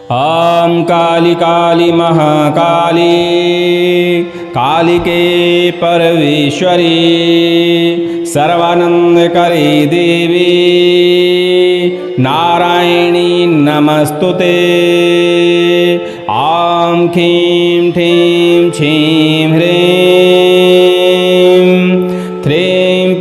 ॐ काली काली महाकाली कालिके परमेश्वरी सर्वानंदकरी देवी नारायणी नमस्तुते। ॐ ह्रीं ह्रीं छीं ह्रीं ह्रीं प्रीं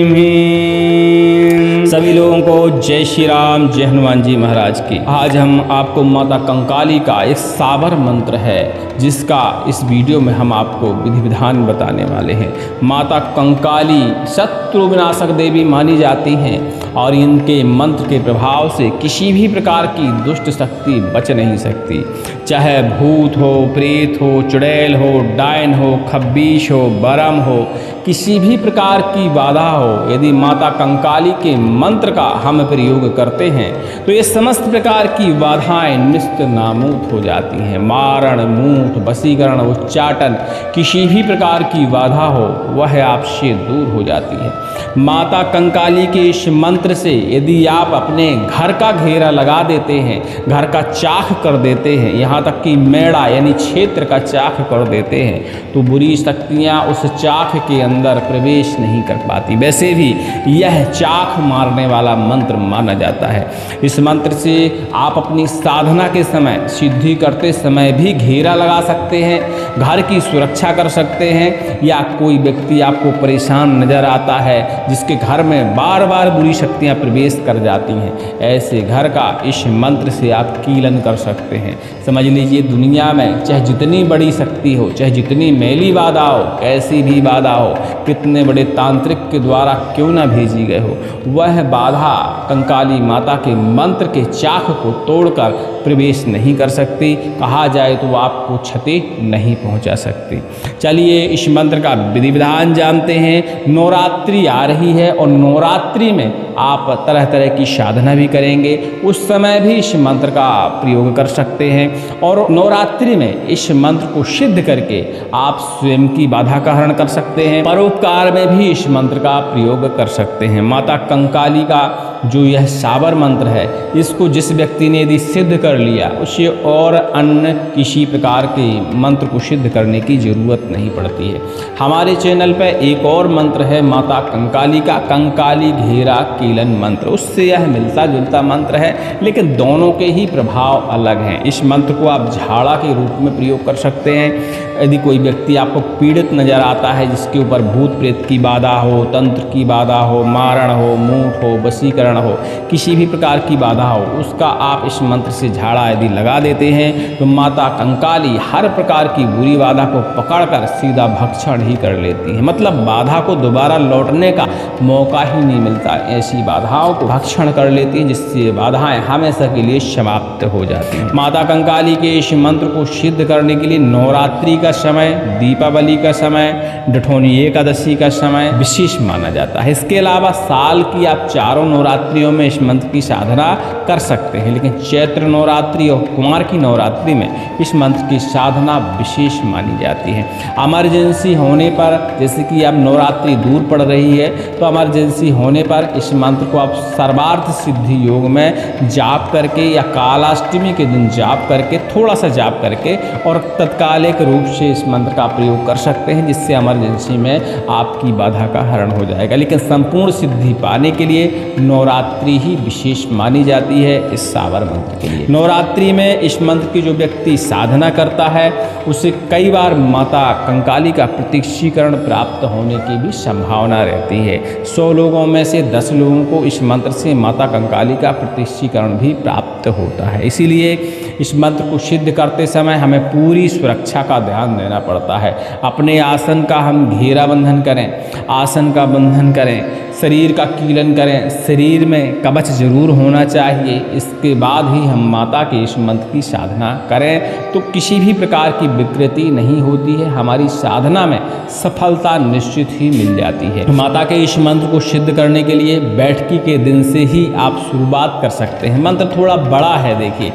ह्रीं। सभी लोगों को जय श्री राम, जय हनुमान जी महाराज की। आज हम आपको माता कंकाली का एक साबर मंत्र है जिसका इस वीडियो में हम आपको विधि विधान बताने वाले हैं। माता कंकाली शत्रु विनाशक देवी मानी जाती हैं और इनके मंत्र के प्रभाव से किसी भी प्रकार की दुष्ट शक्ति बच नहीं सकती। चाहे भूत हो, प्रेत हो, चुड़ैल हो, डायन हो, खब्बीश हो, बरम हो, किसी भी प्रकार की बाधा हो, यदि माता कंकाली के मंत्र का हम प्रयोग करते हैं तो ये समस्त प्रकार की बाधाएं निस्त नामूत हो जाती हैं। मारण, मूठ, वशीकरण, उच्चाटन, किसी भी प्रकार की बाधा हो वह आपसे दूर हो जाती है। माता कंकाली के इस मंत्र से यदि आप अपने घर का घेरा लगा देते हैं, घर का चाक कर देते हैं, यहाँ तक कि मेड़ा यानी क्षेत्र का चाक कर देते हैं, तो बुरी शक्तियाँ उस चाक के अंदर प्रवेश नहीं कर पाती। वैसे भी यह चाक मारने वाला मंत्र माना जाता है। इस मंत्र से आप अपनी साधना के समय, सिद्धि करते समय भी घेरा लगा सकते हैं, घर की सुरक्षा कर सकते हैं। या कोई व्यक्ति आपको परेशान नजर आता है जिसके घर में बार बार बुरी शक्तियां प्रवेश कर जाती हैं, ऐसे घर का इस मंत्र से आप कीलन कर सकते हैं। समझ लीजिए, दुनिया में चाहे जितनी बड़ी शक्ति हो, चाहे जितनी मैली बाधा हो, कैसी भी बाधा हो, कितने बड़े तांत्रिक के द्वारा क्यों ना भेजी गए हो, वह बाधा कंकाली माता के मंत्र के चाक को तोड़कर प्रवेश नहीं कर सकती। कहा जाए तो आपको क्षति नहीं पहुंचा सकती। चलिए इस मंत्र का विधि विधान जानते हैं। नवरात्रि आ रही है और नवरात्रि में आप तरह तरह की साधना भी करेंगे, उस समय भी इस मंत्र का प्रयोग कर सकते हैं। और नवरात्रि में इस मंत्र को सिद्ध करके आप स्वयं की बाधा का हरण कर सकते हैं। परोपकार में भी इस मंत्र का प्रयोग कर सकते हैं। माता कंकाली का जो यह साबर मंत्र है, इसको जिस व्यक्ति ने यदि सिद्ध कर लिया, उसे और अन्य किसी प्रकार के मंत्र को सिद्ध करने की जरूरत नहीं पड़ती है। हमारे चैनल पर एक और मंत्र है माता कंकाली का, कंकाली घेरा कीलन मंत्र। उससे यह मिलता जुलता मंत्र है, लेकिन दोनों के ही प्रभाव अलग हैं। इस मंत्र को आप झाड़ा के रूप में प्रयोग कर सकते हैं। यदि कोई व्यक्ति आपको पीड़ित नजर आता है, जिसके ऊपर भूत प्रेत की बाधा हो, तंत्र की बाधा हो, मारण हो, मूठ हो, वशीकरण हो, किसी भी प्रकार की बाधा हो, उसका आप इस मंत्र से झाड़ा यदि लगा देते हैं तो माता कंकाली हर प्रकार की बुरी बाधा को पकड़कर सीधा भक्षण ही कर लेती है। मतलब बाधा को दोबारा लौटने का मौका ही नहीं मिलता। ऐसी बाधाओं को भक्षण कर लेती है, जिससे बाधाएं हमेशा के लिए समाप्त हो जाती हैं। माता कंकाली के इस मंत्र को सिद्ध करने के लिए नवरात्रि का समय, दीपावली का समय, डठौनी एकादशी का समय विशेष माना जाता है। इसके अलावा साल की आप चारों नवरात्रियों में इस मंत्र की साधना कर सकते हैं, लेकिन चैत्र नवरात्रि और कुमार की नवरात्रि में इस मंत्र की साधना विशेष मानी जाती है। इमरजेंसी होने पर, जैसे कि अब नवरात्रि दूर पड़ रही है, तो इमरजेंसी होने पर इस मंत्र को आप सर्वार्थ सिद्धि योग में जाप करके या कालाष्टमी के दिन जाप करके, थोड़ा सा जाप करके और तत्कालिक रूप से इस मंत्र का प्रयोग कर सकते हैं, जिससे इमरजेंसी में आपकी बाधा का हरण हो जाएगा। लेकिन संपूर्ण सिद्धि पाने के लिए नवरात्रि ही विशेष मानी जाती है इस साबर मंत्र के लिए। नवरात्रि में इस मंत्र की जो व्यक्ति साधना करता है, उसे कई बार माता कंकाली का प्रत्यक्षीकरण प्राप्त होने की भी संभावना रहती है। 100 लोगों में से 10 लोगों को इस मंत्र से माता कंकाली का प्रत्यक्षीकरण भी प्राप्त होता है। इसीलिए इस मंत्र को सिद्ध करते समय हमें पूरी सुरक्षा का ध्यान देना पड़ता है। अपने आसन का हम घेरा बंधन करें, आसन का बंधन करें, शरीर का कीलन करें, शरीर में कवच जरूर होना चाहिए। इसके बाद ही हम माता के इस मंत्र की साधना करें तो किसी भी प्रकार की विकृति नहीं होती है, हमारी साधना में सफलता निश्चित ही मिल जाती है। माता के इस मंत्र को सिद्ध करने के लिए बैठकी के दिन से ही आप शुरुआत कर सकते हैं। मंत्र थोड़ा बड़ा है देखिए,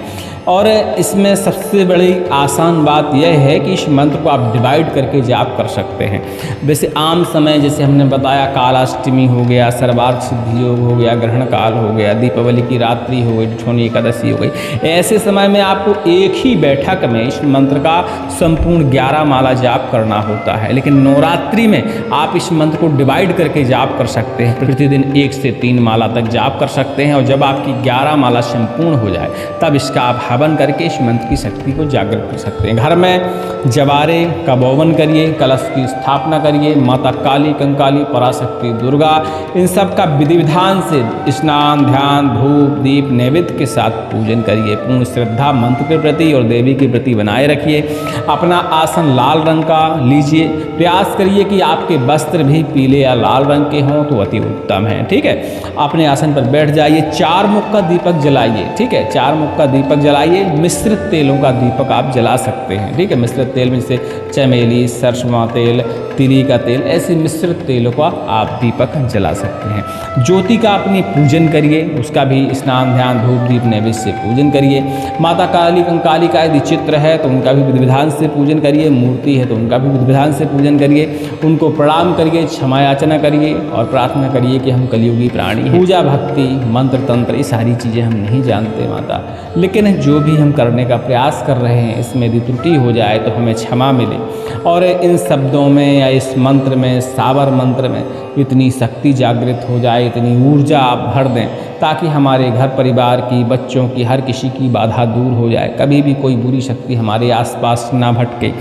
और इसमें सबसे बड़ी आसान बात यह है कि इस मंत्र को आप डिवाइड करके जाप कर सकते हैं। वैसे आम समय जैसे हमने बताया कालाष्टमी हो गया, सर्वार्थ सिद्धि योग हो गया, ग्रहण काल हो गया, दीपावली की रात्रि हो गई, ठोनी एकादशी हो गई, ऐसे समय में आपको एक ही बैठक में इस मंत्र का संपूर्ण 11 माला जाप करना होता है। लेकिन नवरात्रि में आप इस मंत्र को डिवाइड करके जाप कर सकते हैं। प्रतिदिन 1 से 3 माला तक जाप कर सकते हैं और जब आपकी 11 माला संपूर्ण हो जाए तब इसका आप हवन करके इस मंत्र की शक्ति को जागृत कर सकते हैं। घर में जवारे का बोवन करिए, कलश की स्थापना करिए, माता काली, कंकाली, पराशक्ति, दुर्गा, इन सब का विधि विधान से स्नान, ध्यान, धूप, दीप, नैवेद्य के साथ पूजन करिए। पूर्ण श्रद्धा मंत्र के प्रति और देवी के प्रति बनाए रखिए। अपना आसन लाल रंग का लीजिए। प्रयास करिए कि आपके वस्त्र भी पीले या लाल रंग के हों तो अति उत्तम है। ठीक है, अपने आसन पर बैठ जाइए। 4 मुख का दीपक जलाइए। ठीक है, 4 मुख का दीपक जलाइए। मिश्रित तेलों का दीपक आप जला सकते हैं। ठीक है, मिश्रित तेल में जैसे चमेली, सरसों तेल, तिरी का तेल, ऐसे मिश्रित तेलों का आप दीपक जला सकते हैं। ज्योति का अपनी पूजन करिए, उसका भी स्नान, ध्यान, धूप, दीप, नैवेद्य से पूजन करिए। माता काली, कंकाली का यदि चित्र है तो उनका भी विधि विधान से पूजन करिए। मूर्ति है तो उनका भी विधि विधान से पूजन करिए। उनको प्रणाम करिए, क्षमा याचना करिए और प्रार्थना करिए कि हम कलियुगी प्राणी हैं। पूजा, भक्ति, मंत्र, तंत्र, ये सारी चीज़ें हम नहीं जानते माता, लेकिन जो भी हम करने का प्रयास कर रहे हैं इसमें यदि त्रुटि हो जाए तो हमें क्षमा मिले और इन शब्दों में या इस मंत्र में, साबर मंत्र में इतनी शक्ति जागृत हो जाए, इतनी ऊर्जा आप भर दें ताकि हमारे घर परिवार की, बच्चों की, हर किसी की बाधा दूर हो जाए। कभी भी कोई बुरी शक्ति हमारे आसपास ना भटके,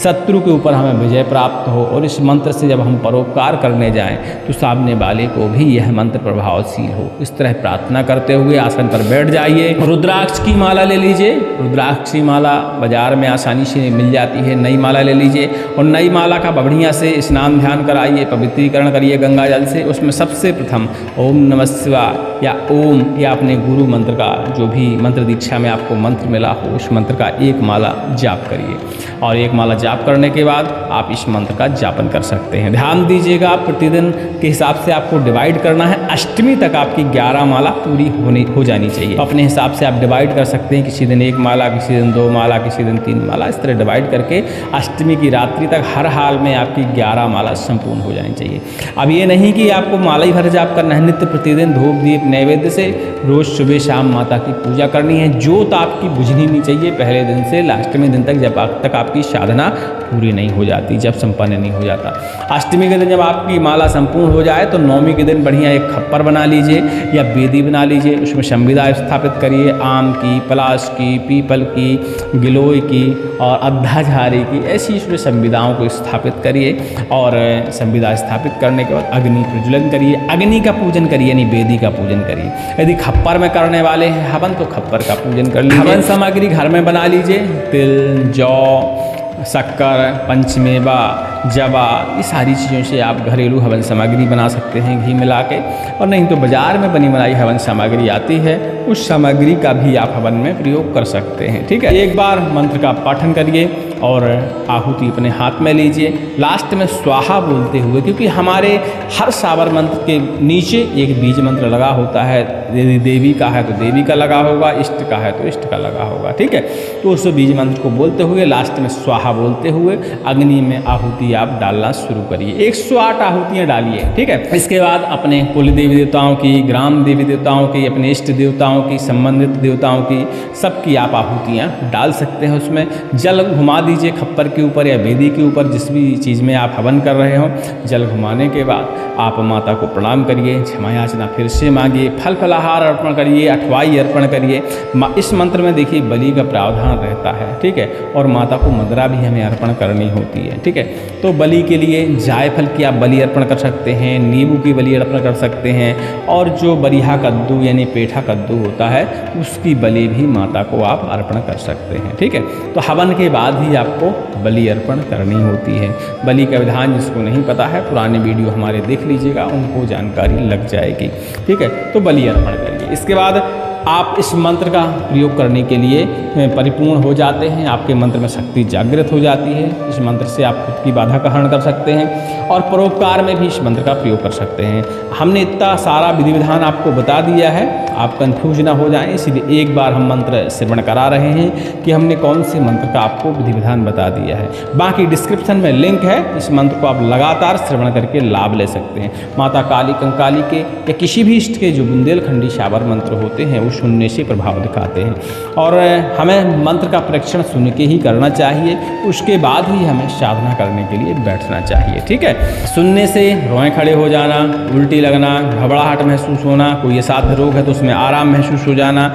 शत्रु के ऊपर हमें विजय प्राप्त हो और इस मंत्र से जब हम परोपकार करने जाएं तो सामने वाले को भी यह मंत्र प्रभावशील हो। इस तरह प्रार्थना करते हुए आसन पर बैठ जाइए। रुद्राक्ष की माला ले लीजिए। रुद्राक्ष की माला बाजार में आसानी से मिल जाती है। नई माला ले लीजिए और नई माला का बढ़िया से स्नान ध्यान कराइए, पवित्रीकरण करिए गंगा जल से। उसमें सबसे प्रथम ओम नमः शिवाय या ओम या अपने गुरु मंत्र का, जो भी मंत्र दीक्षा में आपको मंत्र मिला हो, उस मंत्र का 1 माला जाप करिए और 1 माला जाप करने के बाद आप इस मंत्र का जापन कर सकते हैं। ध्यान दीजिएगा, प्रतिदिन के हिसाब से आपको डिवाइड करना है। अष्टमी तक आपकी 11 माला पूरी हो जानी चाहिए। अपने हिसाब से आप डिवाइड कर सकते हैं, किसी दिन 1 माला, किसी दिन 2 माला, किसी दिन 3 माला, इस तरह डिवाइड करके अष्टमी की रात्रि तक हर हाल में आपकी 11 माला संपूर्ण हो जानी चाहिए। अब ये नहीं कि आपको माला ही भर जाप करना है, नित्य प्रतिदिन धूप, दीप, नैवेद्य से रोज सुबह शाम माता की पूजा करनी है। जोत आपकी बुझनी नहीं चाहिए पहले दिन से लास्टमी दिन तक, जब तक आपकी साधना पूरी नहीं हो जाती, जब संपन्न नहीं हो जाता। अष्टमी के दिन जब आपकी माला संपूर्ण हो जाए तो नवमी के दिन बढ़िया एक खप्पर बना लीजिए या बेदी बना लीजिए। उसमें संविदा स्थापित करिए, आम की, पलाश की, पीपल की, गिलोय की और अद्धाझारी की, ऐसी इसमें संविदाओं को स्थापित करिए और संविदा स्थापित करने के बाद अग्नि प्रज्वलन करिए। अग्नि का पूजन करिए यानी वेदी का पूजन करिए। यदि खप्पर में करने वाले हैं हवन तो खप्पर का पूजन कर लीजिए। हवन सामग्री घर में बना लीजिए। तिल, जौ, शक्कर, पंचमेवा, जवा, ये सारी चीज़ों से आप घरेलू हवन सामग्री बना सकते हैं घी मिला के, और नहीं तो बाज़ार में बनी बनाई हवन सामग्री आती है, उस सामग्री का भी आप हवन में प्रयोग कर सकते हैं। ठीक है, एक बार मंत्र का पाठन करिए और आहुति अपने हाथ में लीजिए। लास्ट में स्वाहा बोलते हुए, क्योंकि हमारे हर सावर मंत्र के नीचे एक बीज मंत्र लगा होता है। यदि देवी का है तो देवी का लगा होगा, इष्ट का है तो इष्ट का लगा होगा। ठीक है, तो उस बीज मंत्र को बोलते हुए लास्ट में स्वाहा बोलते हुए अग्नि में आहुति आप डालना शुरू करिए। 108 आहुतियाँ डालिए। ठीक है, इसके बाद अपने कुल देवी देवताओं की, ग्राम देवी देवताओं की, अपने इष्ट देवताओं की, संबंधित देवताओं की, सबकी आप आहुतियाँ डाल सकते हैं। उसमें जल घुमा दीजिए खप्पर के ऊपर या वेदी के ऊपर, जिस भी चीज़ में आप हवन कर रहे हो। जल घुमाने के बाद आप माता को प्रणाम करिए, क्षमा याचना फिर से मांगिए, फल फलाहार अर्पण करिए, अठवाई अर्पण करिए। इस मंत्र में देखिए बलि का प्रावधान रहता है। ठीक है, और माता को मदरा भी हमें अर्पण करनी होती है। ठीक है, तो बलि के लिए जायफल की आप बलि अर्पण कर सकते हैं, नींबू की बलि अर्पण कर सकते हैं, और जो बरिहा कद्दू यानी पेठा कद्दू होता है उसकी बलि भी माता को आप अर्पण कर सकते हैं। ठीक है, तो हवन के बाद ही आपको बलि अर्पण करनी होती है। बलि का विधान जिसको नहीं पता है पुराने वीडियो हमारे देख लीजिएगा, उनको जानकारी लग जाएगी। ठीक है, तो बलि अर्पण करिए। इसके बाद आप इस मंत्र का प्रयोग करने के लिए परिपूर्ण हो जाते हैं, आपके मंत्र में शक्ति जागृत हो जाती है। इस मंत्र से आप खुद की बाधा का हरण कर सकते हैं और परोपकार में भी इस मंत्र का प्रयोग कर सकते हैं। हमने इतना सारा विधि विधान आपको बता दिया है, आप कंफ्यूज ना हो जाएं, इसलिए एक बार हम मंत्र श्रवण करा रहे हैं कि हमने कौन से मंत्र का आपको विधि विधान बता दिया है। बाकी डिस्क्रिप्शन में लिंक है, इस मंत्र को आप लगातार श्रवण करके लाभ ले सकते हैं। माता काली कंकाली के या किसी भी इष्ट के जो बुंदेलखंडी शाबर मंत्र होते हैं वो सुनने से प्रभाव दिखाते हैं और हमें मंत्र का परीक्षण सुन के ही करना चाहिए, उसके बाद ही हमें साधना करने के लिए बैठना चाहिए। ठीक है, सुनने से रोएं खड़े हो जाना, उल्टी लगना, घबराहट महसूस होना, कोई असाध्य रोग है तो उसमें आराम महसूस हो जाना,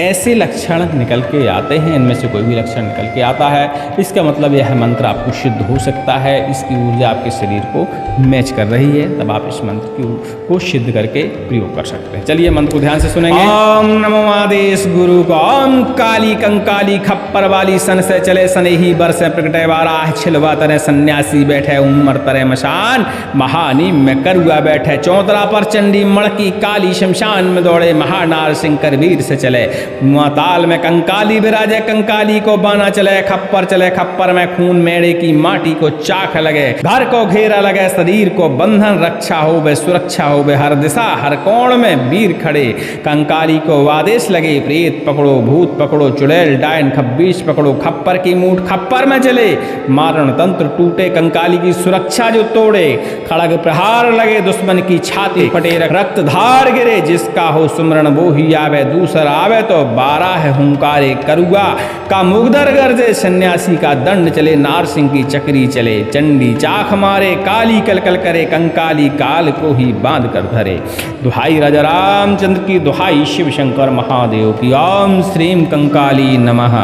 ऐसे लक्षण निकल के आते हैं। इनमें से कोई भी लक्षण निकल के आता है, इसका मतलब यह मंत्र आपको सिद्ध हो सकता है, इसकी ऊर्जा आपके शरीर को मैच कर रही है, तब आप इस मंत्र को सिद्ध करके प्रयोग कर सकते हैं। चलिए मंत्र को ध्यान से सुनेंगे। ओम नमो आदेश गुरु को। ओम काली कंकाली खप्पर वाली सन से चले सने ही बरस प्रकटे वारा छिलवा तरह सन्यासी बैठे उमर तरह मशान महानी में करुआ बैठे चौतरा पर चंडी मड़की काली शमशान में दौड़े महानार सिंह करवीर से चले मुआताल में कंकाली विराजे कंकाली को बाना चले खप्पर में खून मेड़े की माटी को चाख लगे घर को घेरा लगे शरीर को बंधन रक्षा हो बे सुरक्षा हो बे हर दिशा हर कोण में वीर खड़े कंकाली को आदेश लगे प्रेत पकड़ो भूत पकड़ो चुड़ैल डायन खब्बीश पकड़ो खप्पर की मूठ खप्पर में चले मारण तंत्र टूटे कंकाली की सुरक्षा जो तोड़े खड़ग प्रहार लगे दुश्मन की छाती फटे रक्त धार गिरे जिसका हो सुमरण वो ही आवे दूसरा आवे तो 12 है हुंकारे करुआ का मुगधर गर्जे सन्यासी का दंड चले नार सिंह की चक्री चले चंडी चाख मारे काली कलकल करे कंकाली काल को ही बांध कर धरे। दुहाई राजा रामचंद्र की, दुहाई शिव शंकर महादेव की। ओम श्रीम कंकाली नमः।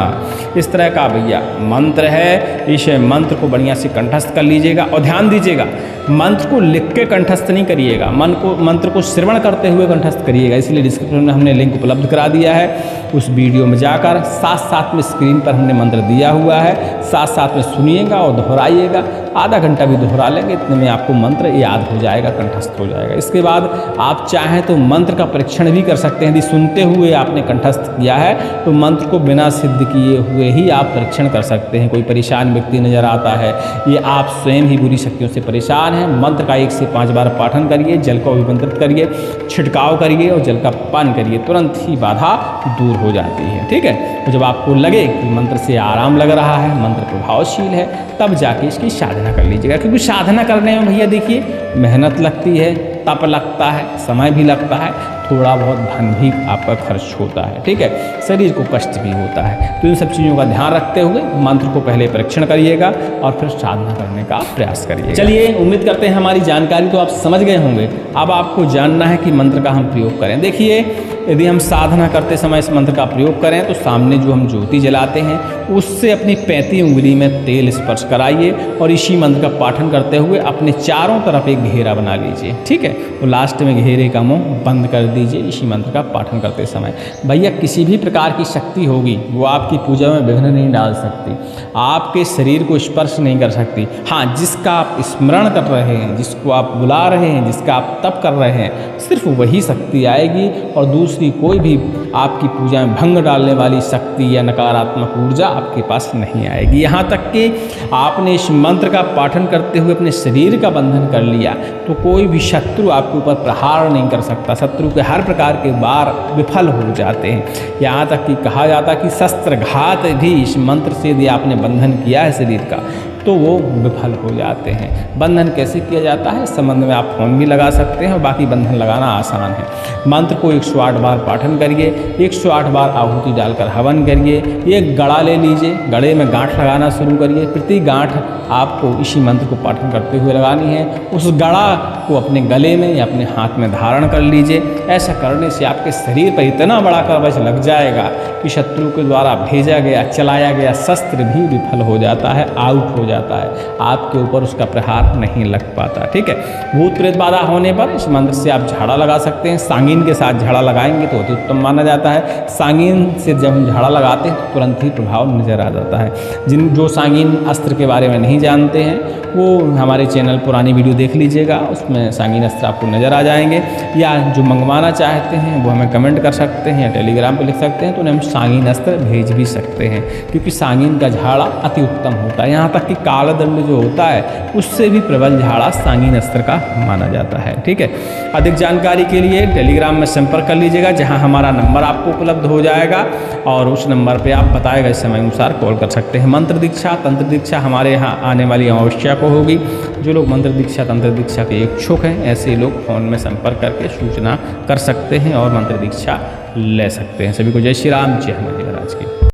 इस तरह का भैया मंत्र है। इस मंत्र को बढ़िया से कंठस्थ कर लीजिएगा और ध्यान दीजिएगा, मंत्र को लिख के कंठस्थ नहीं करिएगा, मंत्र को श्रवण करते हुए कंठस्थ करिएगा। इसलिए डिस्क्रिप्शन में हमने लिंक उपलब्ध करा दिया है, उस वीडियो में जाकर साथ साथ में स्क्रीन पर हमने मंत्र दिया हुआ है, साथ साथ में सुनिएगा और दोहराइएगा। आधा घंटा भी दोहरा लेंगे, इतने में आपको मंत्र याद हो जाएगा, कंठस्थ हो जाएगा। इसके बाद आप चाहें तो मंत्र का परीक्षण भी कर सकते हैं। यदि सुनते हुए आपने कंठस्थ किया है तो मंत्र को बिना सिद्ध किए हुए ही आप परीक्षण कर सकते हैं। कोई परेशान व्यक्ति नजर आता है, ये आप स्वयं ही बुरी शक्तियों से परेशान हैं, मंत्र का 1 से 5 बार पाठन करिए, जल को अभिमंत्रित करिए, छिड़काव करिए और जल का पान करिए, तुरंत ही बाधा दूर हो जाती है। ठीक है, तो जब आपको लगे कि मंत्र से आराम लग रहा है, मंत्र प्रभावशील है, तब जाके इसकी साधना कर लीजिएगा। क्योंकि साधना करने में भैया देखिए मेहनत लगती है, तप लगता है, समय भी लगता है, थोड़ा बहुत धन भी आपका खर्च होता है। ठीक है, शरीर को कष्ट भी होता है। तो इन सब चीज़ों का ध्यान रखते हुए मंत्र को पहले परीक्षण करिएगा और फिर साधना करने का प्रयास करिएगा। चलिए, उम्मीद करते हैं हमारी जानकारी तो आप समझ गए होंगे। अब आपको जानना है कि मंत्र का हम प्रयोग करें। देखिए, यदि हम साधना करते समय इस मंत्र का प्रयोग करें तो सामने जो हम ज्योति जलाते हैं उससे अपनी 35 उंगली में तेल स्पर्श कराइए और इसी मंत्र का पाठन करते हुए अपने चारों तरफ एक घेरा बना लीजिए। ठीक है, तो लास्ट में घेरे का मुंह बंद कर दीजिए इसी मंत्र का पाठन करते समय। भैया, किसी भी प्रकार की शक्ति होगी वो आपकी पूजा में विघ्न नहीं डाल सकती, आपके शरीर को स्पर्श नहीं कर सकती। हाँ, जिसका आप स्मरण कर रहे हैं, जिसको आप बुला रहे हैं, जिसका आप तप कर रहे हैं, सिर्फ वही शक्ति आएगी और दूसरी कोई भी आपकी पूजा में भंग डालने वाली शक्ति या नकारात्मक ऊर्जा आपके पास नहीं आएगी। यहाँ तक कि आपने इस मंत्र का पाठन करते हुए अपने शरीर का बंधन कर लिया तो कोई भी शत्रु आपके ऊपर प्रहार नहीं कर सकता। शत्रु के हर प्रकार के वार विफल हो जाते हैं। यहाँ तक कि कहा जाता है कि शस्त्रघात भी इस मंत्र से यदि आपने बंधन किया है शरीर का तो वो विफल हो जाते हैं। बंधन कैसे किया जाता है, संबंध में आप फोन भी लगा सकते हैं और बाकी बंधन लगाना आसान है। मंत्र को 108 बार पाठन करिए, 108 बार आहुति डालकर हवन करिए। एक गड़ा ले लीजिए, गड़े में गांठ लगाना शुरू करिए। प्रति गांठ आपको इसी मंत्र को पाठन करते हुए लगानी है। उस गड़ा को अपने गले में या अपने हाथ में धारण कर लीजिए। ऐसा करने से आपके शरीर पर इतना बड़ा कवच लग जाएगा कि शत्रु के द्वारा भेजा गया चलाया गया शस्त्र भी विफल हो जाता है, आउट हो जाता है। जाता है, आपके ऊपर उसका प्रहार नहीं लग पाता। ठीक है, भूत प्रेत बाधा होने पर इस मंत्र से आप झाड़ा लगा सकते हैं। सांगीन के साथ झाड़ा लगाएंगे तो अति उत्तम माना जाता है। सांगीन से जब हम झाड़ा लगाते हैं तो तुरंत ही प्रभाव नज़र आ जाता है। जो सांगीन अस्त्र के बारे में नहीं जानते हैं वो हमारे चैनल पुरानी वीडियो देख लीजिएगा, उसमें सांगीन अस्त्र आपको नज़र आ जाएंगे। या जो मंगवाना चाहते हैं वो हमें कमेंट कर सकते हैं या टेलीग्राम पे लिख सकते हैं, तो उन्हें हम सांगीन अस्त्र भेज भी सकते हैं, क्योंकि सांगीन का झाड़ा अति उत्तम होता है। यहाँ तक कि काला दंड जो होता है उससे भी प्रबल झाड़ा सांगीन अस्त्र का माना जाता है। ठीक है, अधिक जानकारी के लिए टेलीग्राम में संपर्क कर लीजिएगा, जहाँ हमारा नंबर आपको उपलब्ध हो जाएगा और उस नंबर पर आप बताए गए समय अनुसार कॉल कर सकते हैं। मंत्र दीक्षा, तंत्र दीक्षा हमारे यहाँ आने वाली अमावस्या को होगी। जो लोग मंत्र दीक्षा, तंत्र दीक्षा के इच्छुक हैं, ऐसे लोग फ़ोन में संपर्क करके सूचना कर सकते हैं और मंत्र दीक्षा ले सकते हैं। सभी को जय श्री राम, जय हनुमान जी महाराज की।